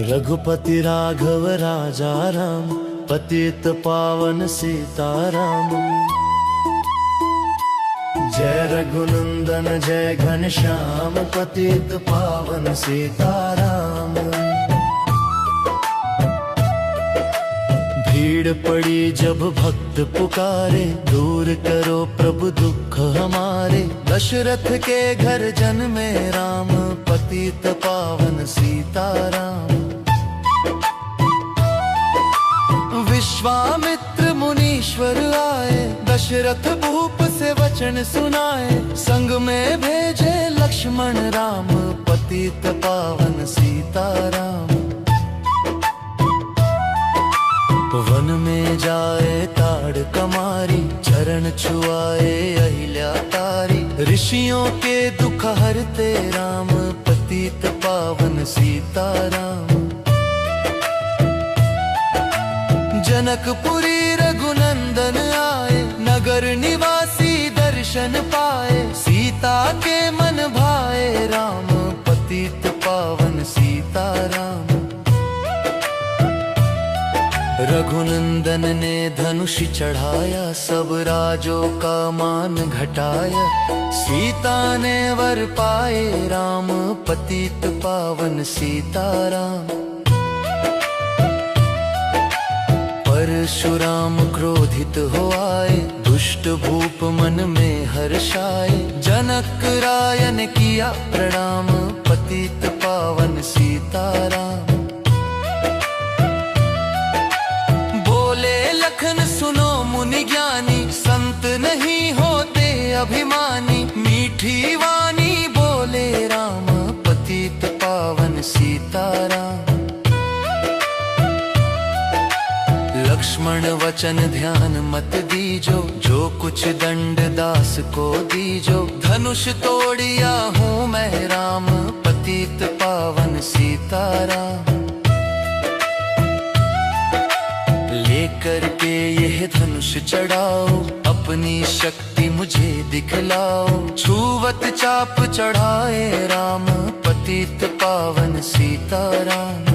रघुपति राघव राजा राम, पतित पावन सीताराम। जय रघुनंदन जय घनश्याम, पतित पावन सीताराम। भीड़ पड़ी जब भक्त पुकारे, दूर करो प्रभु दुख हमारे। दशरथ के घर जन्मे राम, पतित पावन सीताराम। विश्वामित्र मुनीश्वर आए, दशरथ भूप से वचन सुनाए। संग में भेजे लक्ष्मण राम, पतित पावन सीताराम। वन में जाए ताड़ कमारी, चरण छुआए अहिल्या तारी। ऋषियों के दुख हरते राम, पतित पावन सीताराम। जनकपुरी रघुनंदन आए, नगर निवासी दर्शन पाए। सीता के मन भाए राम, पतित पावन सीताराम। रघुनंदन ने धनुष चढ़ाया, सब राजों का मान घटाया। सीता ने वर पाए राम, पतित पावन सीताराम। परशुराम क्रोधित हो आए, दुष्ट भूप मन में हर्षाए। जनक राय ने किया प्रणाम, पतित पावन सीताराम। बोले लखन सुनो मुनि ज्ञानी, संत नहीं होते अभिमानी। मीठी वाणी बोले राम, पतित पावन सीताराम। लक्ष्मण वचन ध्यान मत दीजो, जो कुछ दंड दास को दीजो। धनुष तोड़िया हूँ मैं राम, पतित पावन सीताराम। लेकर के यह धनुष चढ़ाओ, अपनी शक्ति मुझे दिखलाओ। छुवत चाप चढ़ाए राम, पतित पावन सीताराम।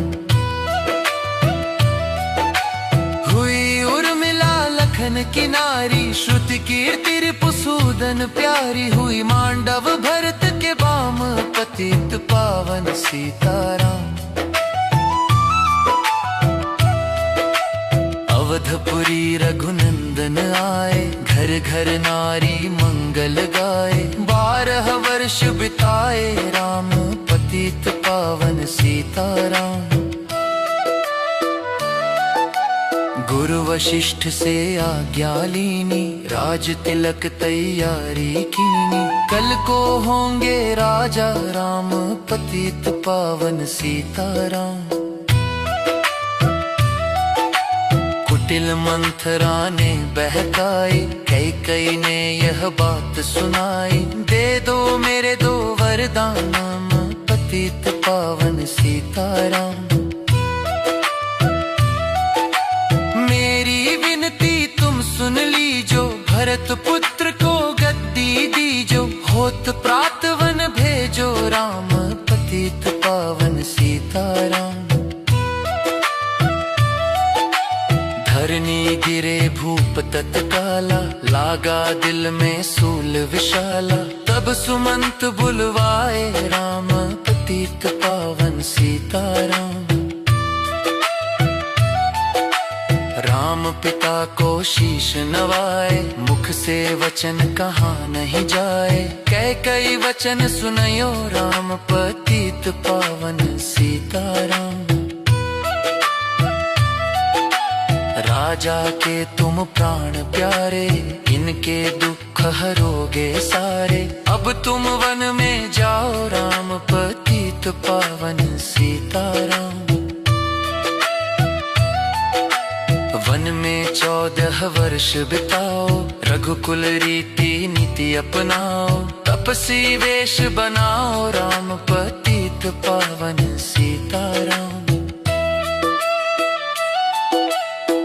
किनारी श्रुति कीर्ति रिपुसूदन प्यारी। हुई मांडव भरत के बाम, पतित पावन सीताराम। अवधपुरी रघुनंदन आए, घर घर नारी मंगल गाए। 12 वर्ष बिताए राम, पतित पावन सीताराम। गुरु वशिष्ठ से आज्ञा लीनी, राज तिलक तैयारी कीनी। कल को होंगे राजा राम, पतित पावन सीताराम। कुटिल मंथरा ने बहकाई, कैकेयी ने यह बात सुनाई। दे दो मेरे 2 वरदान, पतित पावन सीताराम। सुन लीजो, भरत पुत्र को गद्दी दीजो। होत प्रात वन भेजो राम, पतित पावन सीताराम। धरनी गिरे भूप तत्काला, लागा दिल में सूल विशाला। तब सुमंत बुलवाए राम, पतित पावन सीताराम। राम पिता को शीश नवाए, मुख से वचन कहा नहीं जाए। कैकेयी वचन सुनयो राम, पतित पावन सीताराम। राजा के तुम प्राण प्यारे, इनके दुख हरोगे सारे। अब तुम वन में जाओ राम, पतित पावन सीताराम। वन में 14 वर्ष बिताओ, रघुकुल रीति नीति अपनाओ। तपसी वेश बनाओ राम, पतित पावन सीताराम।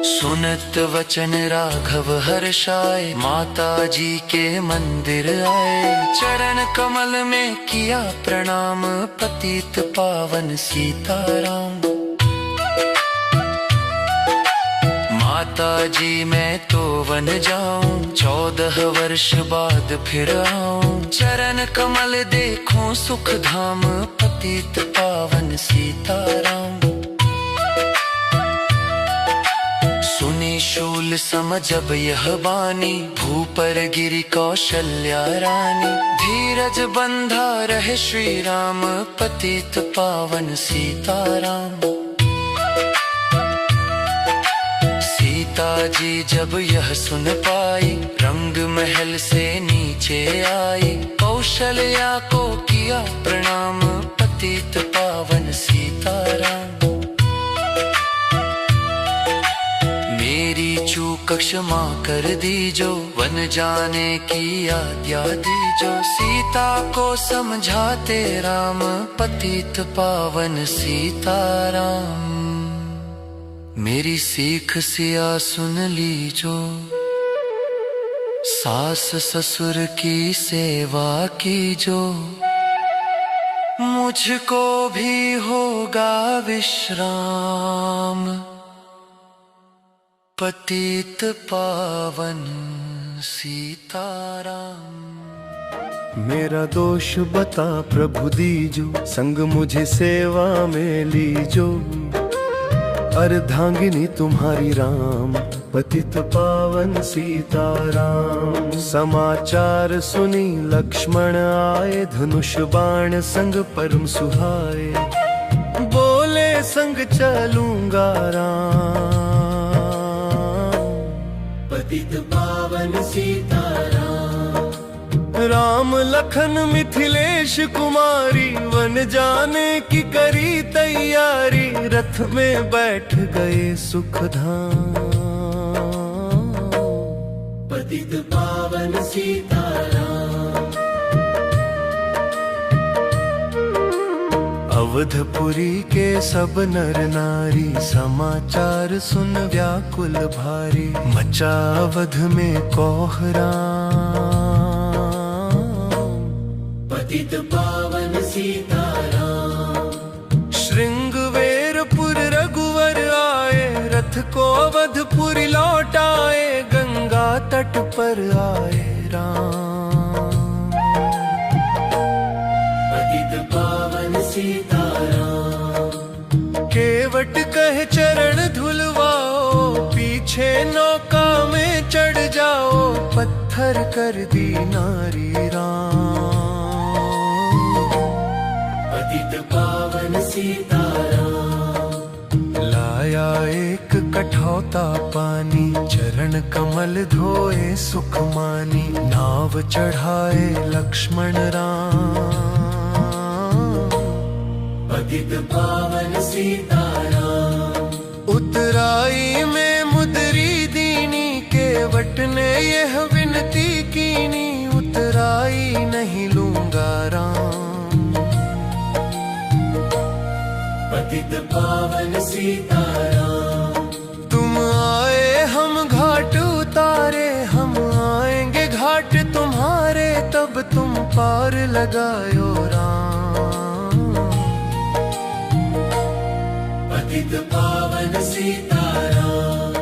सुनत वचन राघव हर्षाए, माता जी के मंदिर आए। चरण कमल में किया प्रणाम, पतित पावन सीताराम। माता जी मैं तो वन जाऊं, 14 वर्ष बाद फिर आऊं। चरण कमल देखूं सुख धाम, पतित पावन सीताराम। सुनी शूल सम जब यह बानी, भू पर गिरी कौशल्या रानी। धीरज बंधा रहे श्री राम, पतित पावन सीताराम। सीता जी जब यह सुन पाई, रंग महल से नीचे आई। कौशल्या को किया प्रणाम, पतित पावन सीताराम। मेरी चूक क्षमा कर दीजो, वन जाने की आज्ञा दीजो। सीता को समझाते राम, पतित पावन सीताराम। मेरी सीख सिया सुन लीजो, सास ससुर की सेवा कीजो। मुझको भी होगा विश्राम, पतित पावन सीताराम। मेरा दोष बता प्रभु दीजो, संग मुझे सेवा में लीजो। अर्धांगिनी तुम्हारी राम, पतित पावन सीताराम। समाचार सुनी लक्ष्मण आए, धनुष बाण संग परम सुहाए। बोले संग चलूंगा राम, पतित पावन सीताराम। राम लखन मिथिलेश कुमारी, वन जाने की करी तैयारी। रथ में बैठ गए सुखधाम, पतित पावन सीताराम। अवधपुरी के सब नर नारी, समाचार सुन व्याकुल भारी। मचा अवध में कोहराम, पतित पावन सीताराम। श्रृंगवेरपुर रघुवर आए, रथ को अवधपुरी लौट आए। गंगा तट पर आए राम, पतित पावन सीताराम। केवट कहे चरण धुलवाओ, पीछे नौका में चढ़ जाओ। पत्थर कर दी नारी राम, पतित पावन सीताराम। लाया एक कठौता पानी, चरण कमल धोए सुख मानी। नाव चढ़ाए लक्ष्मण राम, पतित पावन सीताराम। उतराई में मुदरी दीनी, केवट ने यह विनती कीनी। उतराई नहीं लूंगा राम, पतित पावन सीताराम। तुम आए हम घाट उतारे, हम आएंगे घाट तुम्हारे। तब तुम पार लगायो राम, पतित पावन सीताराम।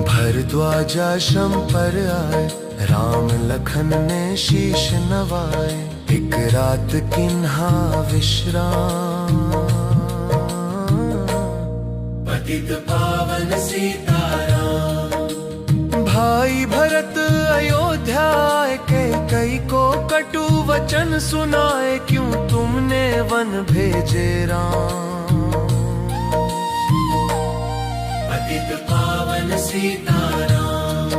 भरद्वाजाश्रम पर आए, राम लखन ने शीश नवाए। एक रात किन्हा विश्राम, पतित पावन सीताराम। भाई भरत अयोध्या आए, कई को कटु वचन सुनाए। क्यों तुमने वन भेजे राम, पतित पावन सीताराम।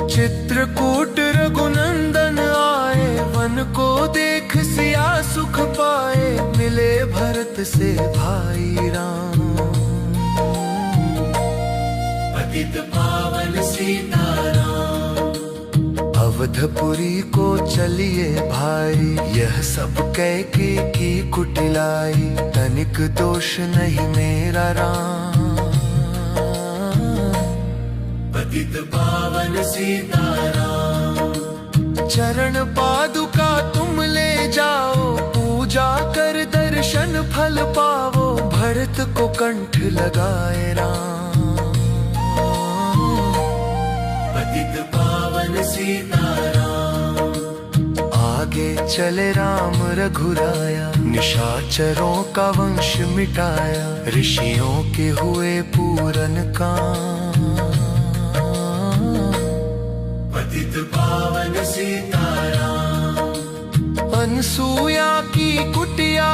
चित्रकूट रघुनंदन आए, वन को देख सिया सुख पाए। मिले भरत से भाई राम, पतित पावन सीताराम। अवधपुरी को चलिए भाई, यह सब कैके की कुटिलाई। तनिक दोष नहीं मेरा राम, पतित पावन सीताराम। चरण पादुका तुम ले जाओ, पूजा कर दर्शन फल पावो। भरत को कंठ लगाए राम, चले राम रघुराया, निशाचरों का वंश मिटाया, ऋषियों के हुए पूरन काम। पतित पावन सीताराम। अनसुया की कुटिया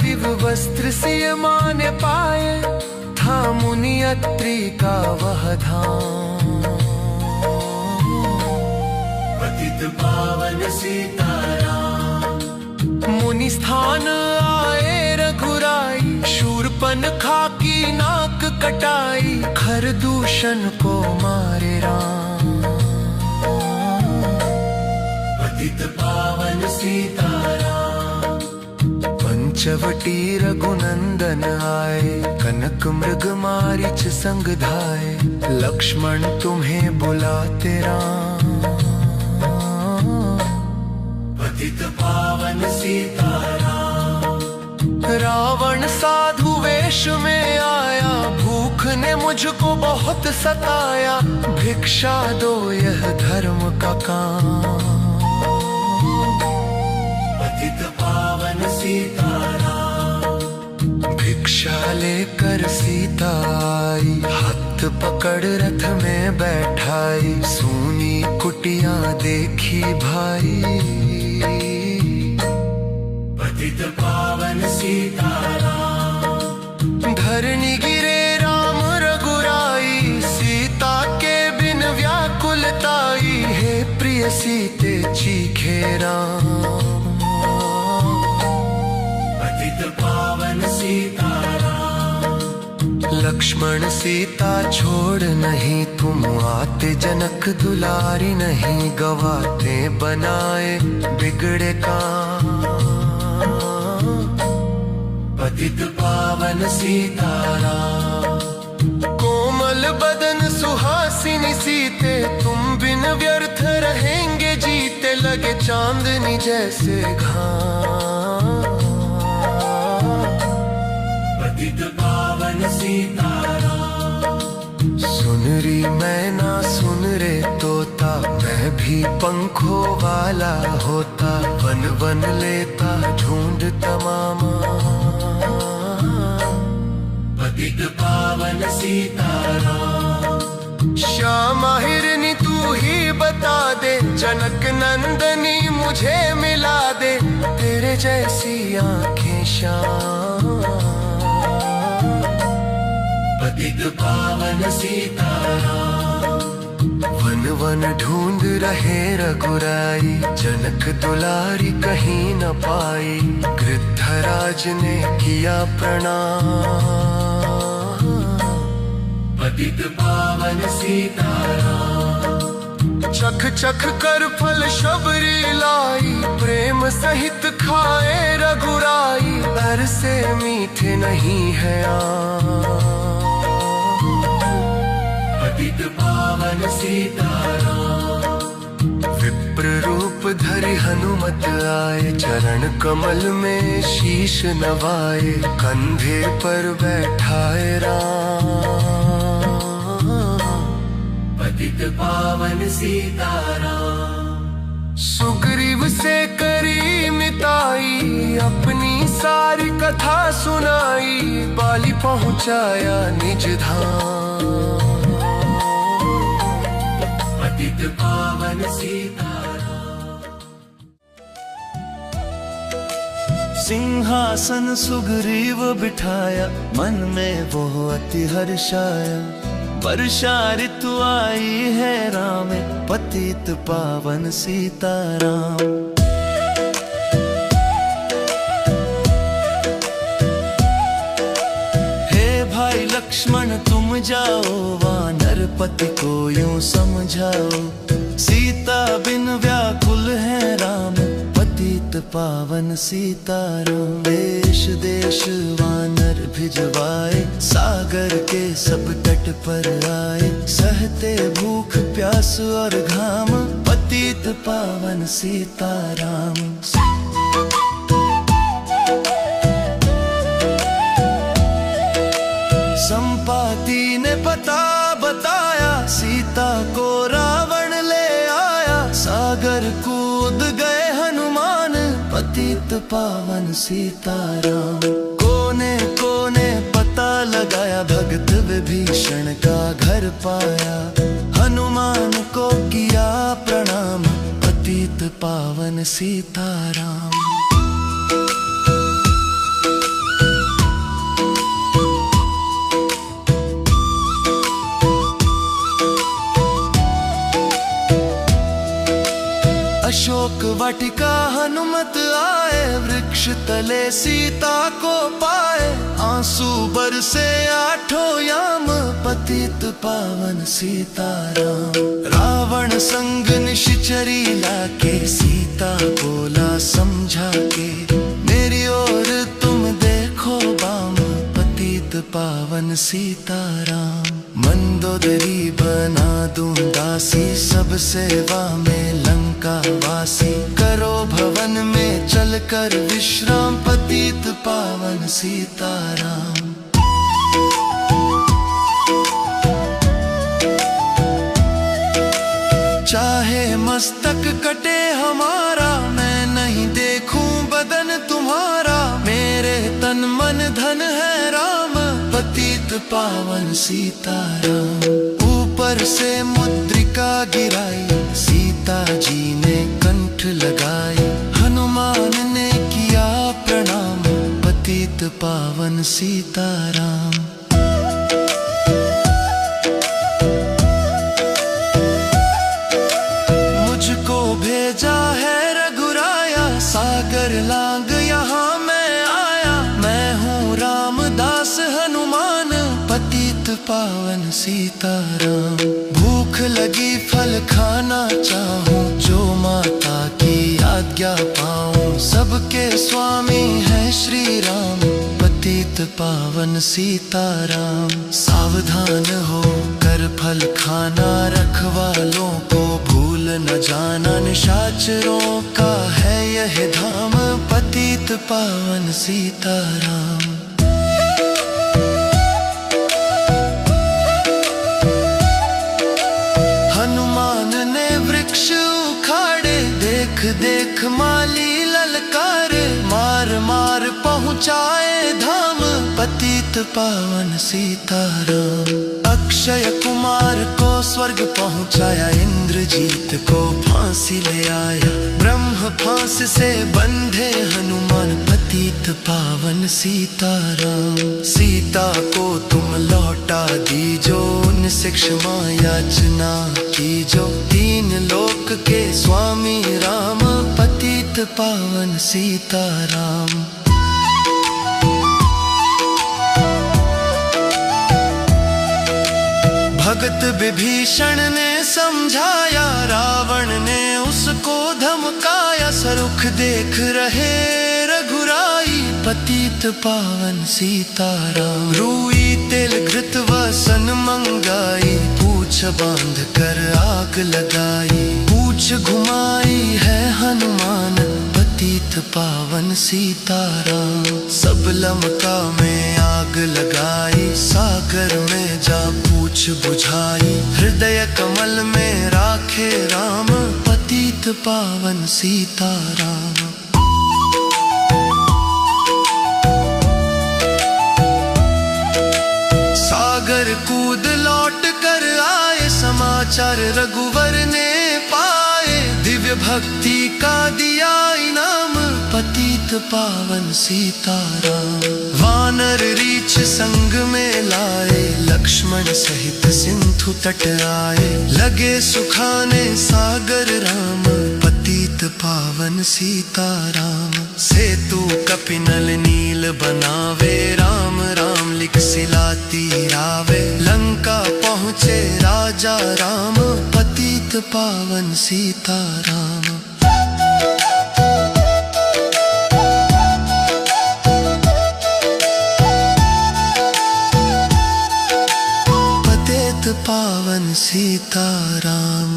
दिव्य वस्त्र सिय माने पाए, था मुनि अत्रि का वह धाम। पतित पावन सीताराम। मुनि स्थान आए रघुराई, शूर्पणखा की नाक कटाई, खर दूषण को मारे राम। पतित पावन सीताराम। पंचवटी रघुनंदन आए, कनक मृग मारीच संग धाये, लक्ष्मण तुम्हें बुलाते राम। पतित पावन सीताराम। रावण साधु वेश में आया, भूख ने मुझको बहुत सताया, भिक्षा दो यह धर्म का काम। पतित पावन सीताराम। भिक्षा लेकर सीता आई, हाथ पकड़ रथ में बैठाई, सूनी कुटिया देखी भाई। पतित पावन सीताराम। धरनी गिरे राम रघुराई, सीता के बिन व्याकुलताई, हे प्रिय सीते चीखे राम। पतित पावन सीताराम। लक्ष्मण सीता छोड़ नहीं तुम आते, जनक दुलारी नहीं गवाते, बनाए बिगड़े काम। पतित पावन सीताराम। कोमल बदन सुहासिनी सीते, तुम बिन व्यर्थ रहेंगे जीते, लगे चांदनी जैसे घाम। पतित पावन सीताराम। सुनरी मैना सुन रे तोता, मैं भी पंखों वाला होता, वन वन लेता ढूंढ तमामा। पतित पावन सीताराम। श्यामा हिरनी तू ही बता दे, जनक नंदनी मुझे मिला दे, तेरे जैसी आंखें श्याम। पतित पावन सीताराम। वन वन ढूंढ रहे रघुराई, जनक दुलारी कहीं न पाई, गृद्धराज ने किया प्रणाम। पतित पावन सीताराम। चख चख कर फल शबरी लाई, प्रेम सहित खाए रघुराई, दर से मीठे नहीं है आम। पतित पावन सीताराम। विप्र रूप धरि हनुमत आए, चरण कमल में शीश नवाए, कंधे पर बैठाए राम। पतित पावन सीताराम। सुग्रीव से करी मिताई, अपनी सारी कथा सुनाई, बाली पहुंचाया निज धाम। पतित पावन सीताराम। सिंहासन सुग्रीव बिठाया, मन में वो अति हर्षाया, वर्षा ऋतु आई है राम, पतित पावन सीताराम। हे भाई लक्ष्मण तुम जाओ, वानर पति को यूं समझाओ, सीता बिन व्याकुल है राम, पतित पावन सीताराम। देश देश वानर भिजवाए, सागर के सब तट पर आए, सहते भूख प्यास और घाम, पतित पावन सीताराम। संपाति ने बताया, सीता को रावण ले आया, सागर कूद गए हनुमान, पावन सीताराम। कोने कोने पता लगाया, भगत विभीषण का घर पाया। हनुमान को किया प्रणाम, पतित पावन सीताराम। अशोक वाटिका हनुमत आए, वृक्ष तले सीता को पाए। आंसू बरसे आठों याम, पतित पावन सीताराम। रावण संग निश्चरी लाके, सीता बोला समझा के। मेरी ओर तुम देखो बाम, पतित पावन सीताराम। मंदोदरी बना दूं दासी, सब सेवा में लंका वासी। करो भवन में चलकर विश्राम, पतित पावन सीताराम। चाहे मस्तक कटे हमारा, मैं नहीं देखूं बदन तुम्हारा। मेरे तन मन धन है राम, पतित पावन सीताराम। ऊपर से मुद्रिका गिराई, सीता जी ने कंठ लगाई। हनुमान ने किया प्रणाम, पतित पावन सीताराम। मुझको भेजा है रघुराया, सागर लांग यहाँ मैं आया। मैं हूँ रामदास हनुमान, पतित पावन सीताराम। भूख लगी फल खाना चाहूं, जो माता की आज्ञा पाऊं। सबके स्वामी है श्री राम, पतित पावन सीताराम। सावधान हो कर फल खाना, रखवालों को भूल न जाना। निशाचरों का है यह धाम, पतित पावन सीताराम। हनुमान ने वृक्ष उखाड़े, देख देख माली ललकारे। मार मार पहुँचाए धाम, पतित पावन सीताराम। अक्षय कुमार को स्वर्ग पहुँचाया, इंद्रजीत को फांसी ले आया। ब्रह्म फांस से बंधे हनुमान, पतित पावन सीताराम। सीता को तुम लौटा दीजो, उनसे क्षमा याचना कीजो। तीन लोक के स्वामी राम, पतित पावन सीताराम। भगत विभीषण ने समझाया, रावण ने उसको धमकाया। सरुख देख रहे रघुराई, पतित पावन सीताराम। रूई तेल घृत वसन मंगाई, पूछ बांध कर आग लगाई। पूछ घुमाई है हनुमान, पतित पावन सीताराम। सब लंका में आग लगाई, सागर में जा पूछ बुझाई। हृदय कमल में राखे राम, पतित पावन सीताराम। सागर कूद लौट कर आए, समाचार रघुवर ने पाए। दिव्य भक्ति का दिया इनाम, पतित पावन सीताराम। वानर रीछ संग में लाए, लक्ष्मण सहित सिंधु तट आए। लगे सुखाने सागर राम, पतित पावन सीताराम। सेतु कपिनल नील बनावे, राम राम लिख सिलाती रावे। लंका पहुँचे राजा राम, पतित पावन सीताराम। पतित पावन सीताराम।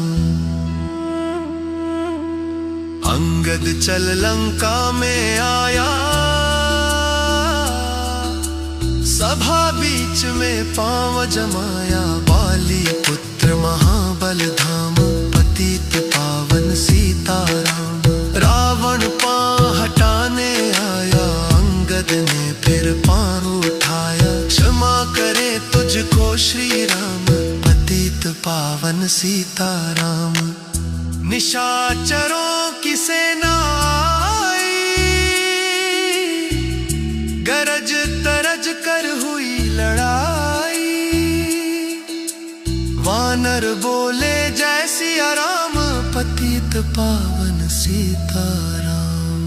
अंगद चल लंका में आया, सभा बीच में पांव जमाया। बाली पुत्र महाबल धाम, पतित पावन सीताराम। रावण पांव हटाने श्री राम, पतित पावन सीताराम। निशाचरों की सेना आई, गरज तरज कर हुई लड़ाई। वानर बोले जय सिया राम, पतित पावन सीताराम।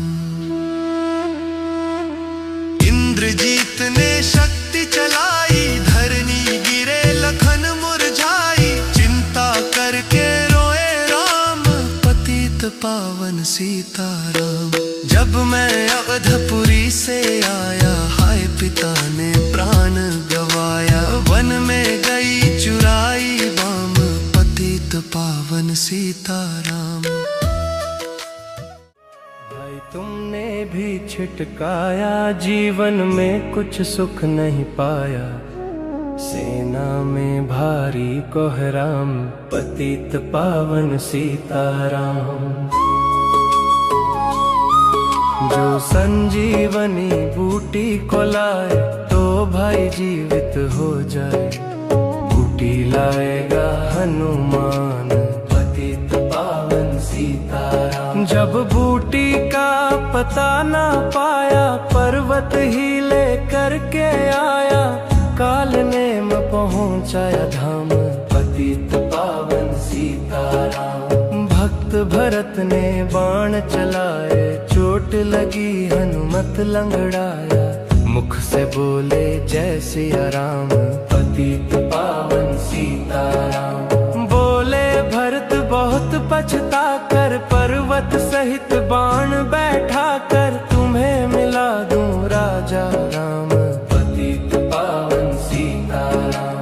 इंद्रजीत ने शक्ति चलाई, धरनी गिरे लखन मुरझाई। चिंता करके रोए राम, पतित पावन सीताराम। जब मैं अवधपुरी से आया, हाय पिता ने प्राण गवाया। वन में गई चुराई बाम, पतित पावन सीताराम। भाई तुमने भी छिटकाया, जीवन में कुछ सुख नहीं पाया। सेना में भारी कोहराम, पतित पावन सीताराम। जो संजीवनी बूटी को लाए, तो भाई जीवित हो जाए। बूटी लाएगा हनुमान, पतित पावन सीताराम। जब बूटी का पता ना पाया, पर्वत ही लेकर के आया। काल नेम पहुँचाया धाम, पतित पावन सीताराम। भक्त भरत ने बाण चलाए, चोट लगी हनुमत लंगड़ाया। मुख से बोले जय सिया राम, पतित पावन सीताराम। बोले भरत बहुत पछता कर, पर्वत सहित बाण बैठा कर। तुम्हें मिला दूं राजा राम, पतित पावन सीताराम।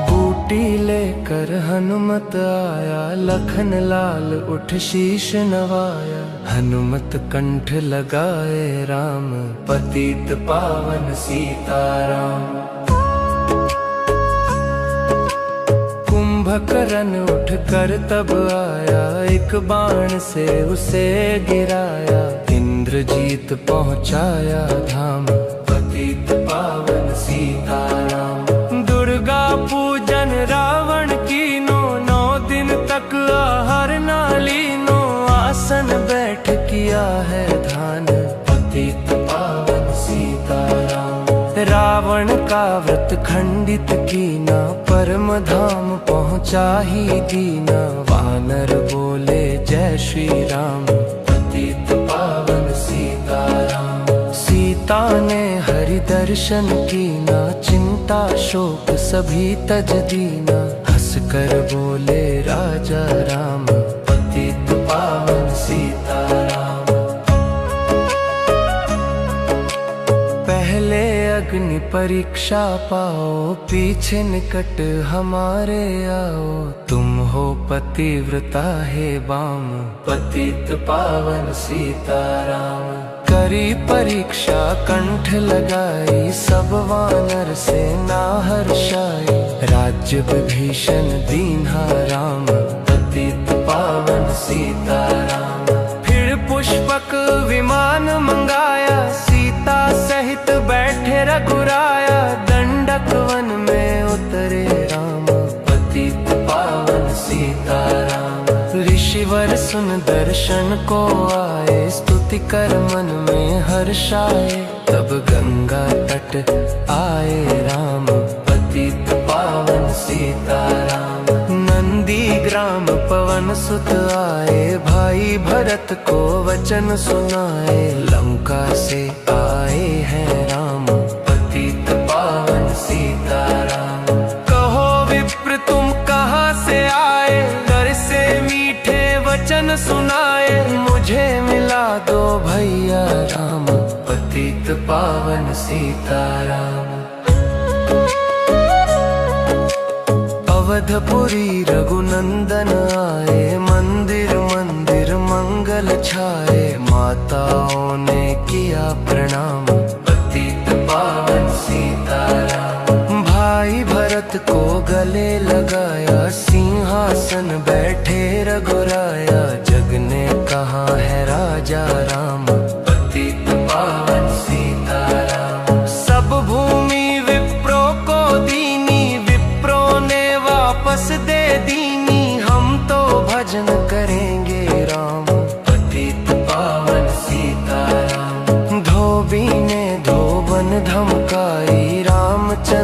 बूटी लेकर हनुमत आया, लखन लाल उठ शीश नवाया। हनुमत कंठ लगाए राम, पतित पावन सीताराम। कुंभकर्ण उठ कर तब आया, एक बाण से उसे गिराया। इंद्रजीत पहुँचाया धाम, पतित पावन सीताराम। दुर्गा पूजन रावण कीनो, 9 दिन तक आहार ना लीनो। आसन बैठ किया है ध्यान, पतित पावन सीताराम। रावण का व्रत खंडित कीना, परम धाम पहुँचा ही दीना। वानर बोले जय श्री राम, पतित पावन सीताराम। सीता ने हरि दर्शन कीना, चिंता शोक सभी तज दीना। हंस कर बोले राजा राम, पतित पावन सीताराम। पहले अग्नि परीक्षा पाओ, पीछे निकट हमारे आओ। तुम हो पतिव्रता है बाम, पतित पावन सीताराम। करी परीक्षा कंठ लगाई, सब वानर सेना हर्षाई। राज्य विभीषण दीन्हा राम, पतित पावन सीताराम। फिर पुष्पक विमान मंगाया, सीता सहित बैठे रघुराया। दंडक वन में उतरे राम, पतित पावन सीताराम। ऋषिवर सुन दर्शन को आए, स्तुति कर मन में हर्षाए। तब गंगा तट आए राम, पतित पावन सीताराम। नंदी ग्राम पवन सुत आए, भाई भरत को वचन सुनाए। लंका से आए हैं राम, पतित पावन सीताराम। कहो विप्र तुम कहाँ से आए, घर से मीठे वचन सुनाए। मुझे मिला दो भैया राम, पतित पावन सीताराम। अवधपुरी रघुनंदन आए, मंदिर मंदिर मंगल छाए। माताओं ने किया प्रणाम, पतित पावन सीताराम। भाई भरत को गले लगाया, सिंहासन बैठे रघुराया। जग ने कहा है राजा राम, पतित पावन सीताराम। सब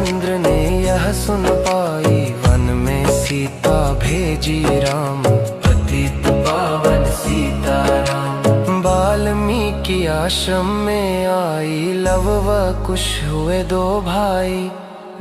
रामचंद्र ने यह सुन पाई, वन में सीता भेजी राम, पतित पावन सीताराम। वाल्मीकि आश्रम में आई, लव व कुश हुए दो भाई,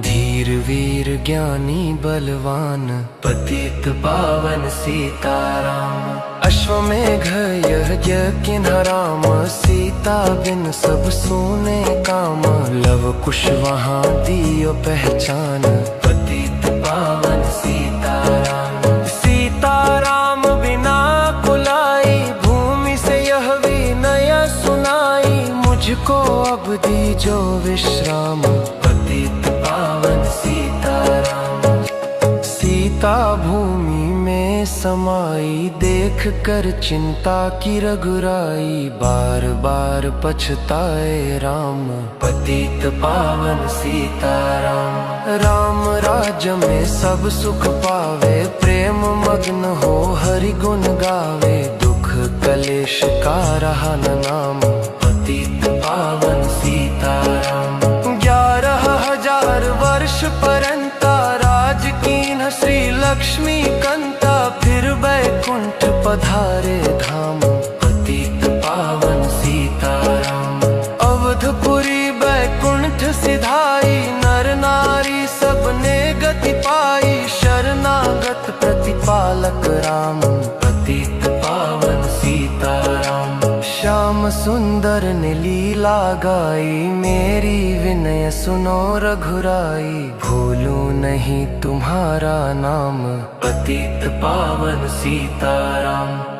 धीर वीर ज्ञानी बलवान, पतित पावन सीताराम। अश्वमेघ यज्ञ किन्ह राम, सीता बिन सब सूने काम, लव कुश वहाँ दियो पहचान, पतित पावन सीताराम। सीताराम बिना कुलाई, भूमि से यह विनय सुनाई, मुझको अब दीजो विश्राम, पतित पावन सीताराम। सीता भूमि में समाई, देख कर चिंता की रघुराई, बार बार पछताए राम, पतित पावन सीताराम। राम राज्य में सब सुख पावे, प्रेम मग्न हो हरि गुण गावे, दुख कलेश का रहा न नाम, पतित पावन सीताराम। 11,000 वर्ष परंता, राज कीन्ह श्री लक्ष्मी कंता, फिर बैकुंठ पधारे धाम, पतित पावन सीताराम। अवधपुरी बैकुंठ सिधाई, नर नारी सबने गति पाई, शरणागत प्रतिपालक राम, पतित पावन सीताराम। श्याम सुंदर ने लीला गाई, मेरी विनय सुनो रघुराई, भूलूं नहीं तुम्हारा नाम, पतित पावन सीताराम।